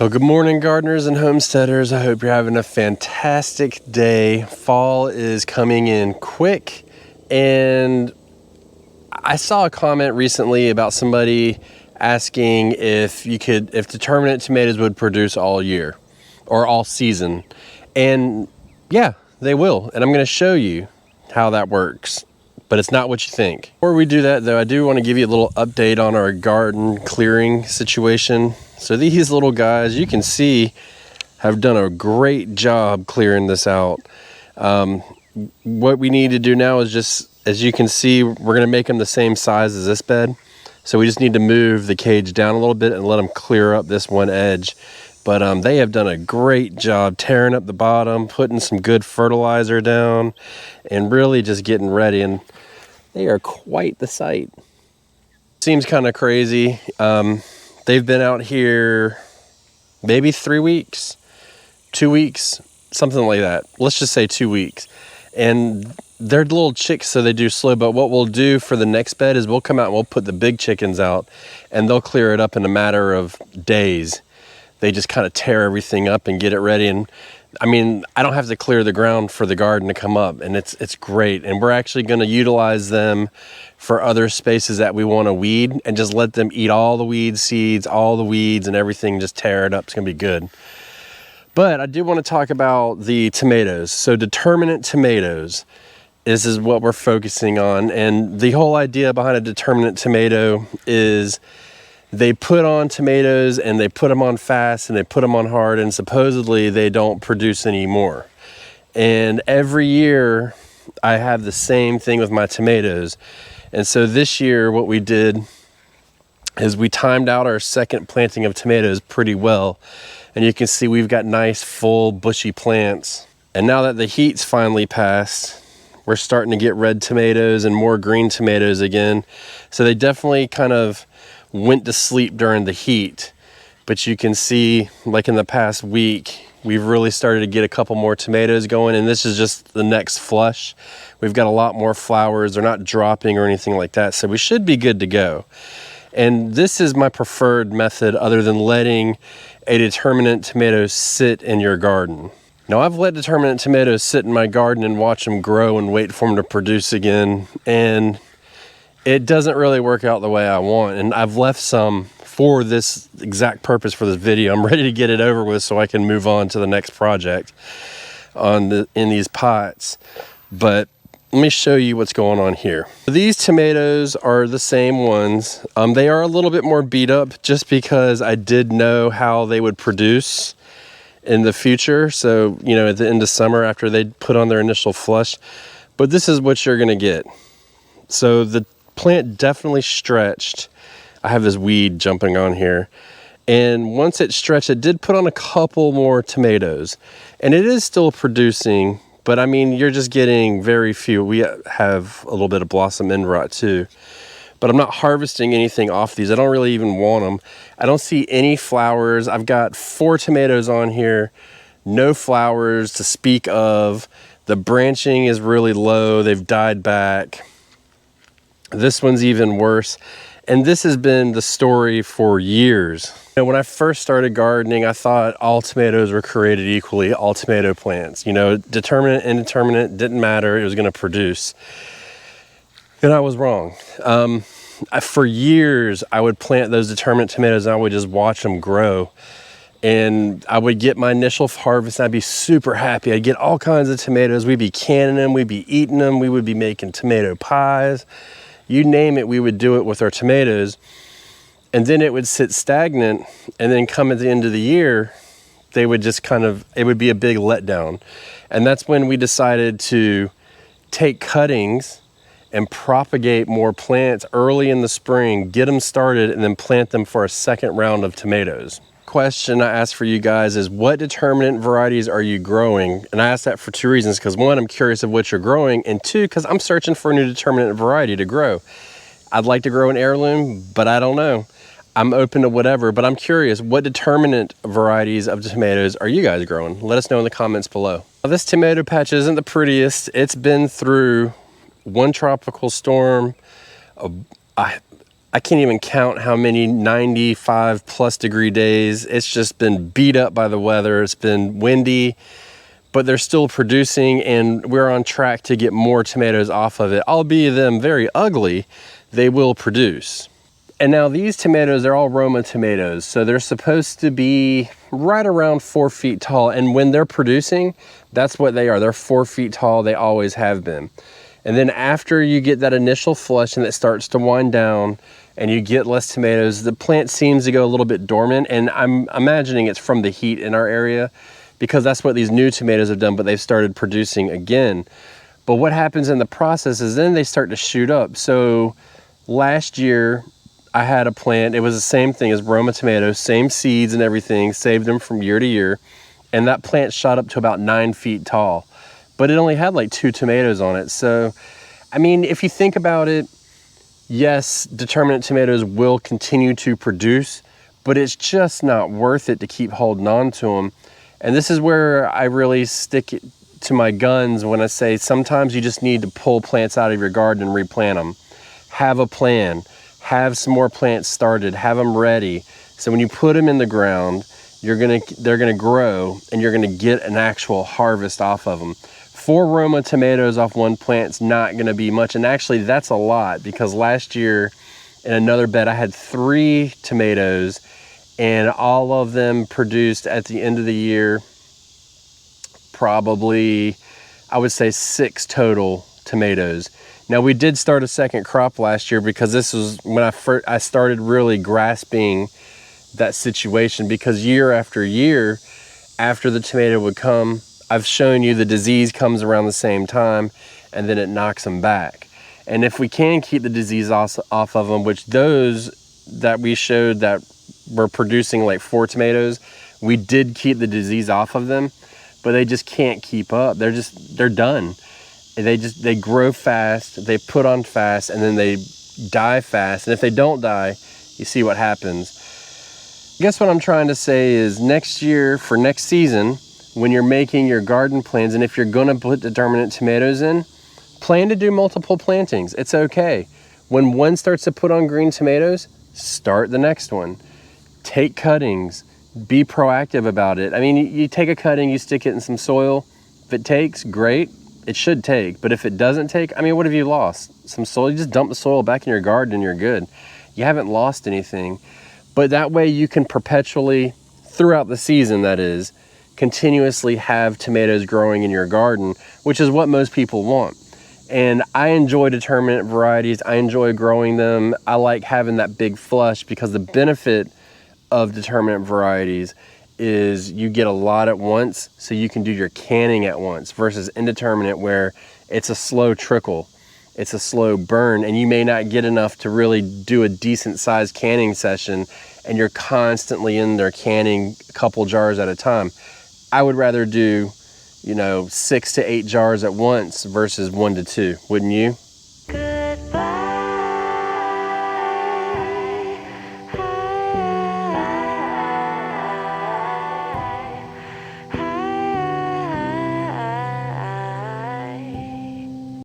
Well, good morning, gardeners and homesteaders. I hope you're having a fantastic day. Fall is coming in quick, and I saw a comment recently about somebody asking if determinate tomatoes would produce all year or all season. And yeah, they will. And I'm going to show you how that works. But it's not what you think. Before we do that though, I do want to give you a little update on our garden clearing situation. So these little guys, you can see, have done a great job clearing this out. What we need to do now is just, as you can see, we're going to make them the same size as this bed. So we just need to move the cage down a little bit and let them clear up this one edge. But they have done a great job tearing up the bottom, putting some good fertilizer down, and really just getting ready. And they are quite the sight. Seems kind of crazy. They've been out here maybe 3 weeks, 2 weeks, something like that. Let's just say 2 weeks. And they're little chicks, so they do slow. But what we'll do for the next bed is we'll come out and we'll put the big chickens out, and they'll clear it up in a matter of days. They just kind of tear everything up and get it ready. And I mean, I don't have to clear the ground for the garden to come up, and it's great. And we're actually going to utilize them for other spaces that we want to weed, and just let them eat all the weed seeds, all the weeds and everything, just tear it up. It's going to be good. But I do want to talk about the tomatoes. So determinate tomatoes, this is what we're focusing on. And the whole idea behind a determinate tomato is they put on tomatoes and they put them on fast and they put them on hard, and supposedly they don't produce any more. And every year I have the same thing with my tomatoes. And so this year what we did is we timed out our second planting of tomatoes pretty well. And you can see we've got nice full bushy plants. And now that the heat's finally passed, we're starting to get red tomatoes and more green tomatoes again. So they definitely kind of went to sleep during the heat, but you can see, like in the past week, we've really started to get a couple more tomatoes going, and this is just the next flush. We've got a lot more flowers. They're not dropping or anything like that, so we should be good to go. And this is my preferred method other than letting a determinate tomato sit in your garden. Now, I've let determinate tomatoes sit in my garden and watch them grow and wait for them to produce again, and it doesn't really work out the way I want. And I've left some for this exact purpose for this video. I'm ready to get it over with so I can move on to the next project in these pots. But let me show you what's going on here. These tomatoes are the same ones. They are a little bit more beat up just because I did know how they would produce in the future. So, you know, at the end of summer after they put on their initial flush. But this is what you're gonna get. So the plant definitely stretched. I have this weed jumping on here, and once it stretched, it did put on a couple more tomatoes, and it is still producing, but I mean, you're just getting very few. We have a little bit of blossom end rot too, but I'm not harvesting anything off these. I don't really even want them. I don't see any flowers. I've got 4 tomatoes on here, no flowers to speak of. The branching is really low. They've died back. This one's even worse. And this has been the story for years. You know, when I first started gardening, I thought all tomatoes were created equally, all tomato plants. You know, determinate, indeterminate, didn't matter, it was gonna produce. And I was wrong. For years, I would plant those determinate tomatoes and I would just watch them grow. And I would get my initial harvest and I'd be super happy. I'd get all kinds of tomatoes. We'd be canning them, we'd be eating them, we would be making tomato pies. You name it, we would do it with our tomatoes. And then it would sit stagnant, and then come at the end of the year, they would just it would be a big letdown. And that's when we decided to take cuttings and propagate more plants early in the spring, get them started, and then plant them for a second round of tomatoes. Question I asked for you guys is, what determinate varieties are you growing? And I asked that for 2 reasons, because 1, I'm curious of what you're growing, and 2, because I'm searching for a new determinate variety to grow. I'd like to grow an heirloom, but I don't know. I'm open to whatever, but I'm curious, what determinate varieties of tomatoes are you guys growing? Let us know in the comments below. Now, this tomato patch isn't the prettiest. It's been through 1 tropical storm, I can't even count how many 95 plus degree days. It's just been beat up by the weather. It's been windy, but they're still producing, and we're on track to get more tomatoes off of it. Albeit them very ugly, they will produce. And now these tomatoes, they're all Roma tomatoes. So they're supposed to be right around 4 feet tall. And when they're producing, that's what they are. They're 4 feet tall. They always have been. And then after you get that initial flush and it starts to wind down and you get less tomatoes, the plant seems to go a little bit dormant. And I'm imagining it's from the heat in our area, because that's what these new tomatoes have done, but they've started producing again. But what happens in the process is then they start to shoot up. So last year, I had a plant, it was the same thing as Roma tomatoes, same seeds and everything, saved them from year to year. And that plant shot up to about 9 feet tall, but it only had like 2 tomatoes on it. So, I mean, if you think about it, yes, determinate tomatoes will continue to produce, but it's just not worth it to keep holding on to them. And this is where I really stick to my guns when I say sometimes you just need to pull plants out of your garden and replant them. Have a plan. Have some more plants started, have them ready. So when you put them in the ground, they're gonna grow and you're gonna get an actual harvest off of them. 4 Roma tomatoes off one plant's not gonna be much. And actually that's a lot, because last year in another bed, I had 3 tomatoes and all of them produced at the end of the year, probably, I would say 6 total tomatoes. Now we did start a second crop last year, because this was when I started really grasping that situation, because year after year after the tomato would come, I've shown you the disease comes around the same time and then it knocks them back. And if we can keep the disease off of them, which those that we showed that were producing like 4 tomatoes, we did keep the disease off of them, but they just can't keep up. They're done. They grow fast, they put on fast, and then they die fast. And if they don't die, you see what happens. I guess what I'm trying to say is next year, for next season, when you're making your garden plans, and if you're gonna put determinate tomatoes in, plan to do multiple plantings. It's okay. When one starts to put on green tomatoes, start the next one. Take cuttings, be proactive about it. I mean, you take a cutting, you stick it in some soil. If it takes, great. It should take, but if it doesn't take, I mean, what have you lost? Some soil. You just dump the soil back in your garden and you're good. You haven't lost anything. But that way you can perpetually, throughout the season that is, continuously have tomatoes growing in your garden, which is what most people want. And I enjoy determinate varieties. I enjoy growing them. I like having that big flush, because the benefit of determinate varieties is you get a lot at once, so you can do your canning at once, versus indeterminate where it's a slow trickle, it's a slow burn, and you may not get enough to really do a decent sized canning session, and you're constantly in there canning a couple jars at a time. I would rather do, 6 to 8 jars at once versus 1 to 2, wouldn't you?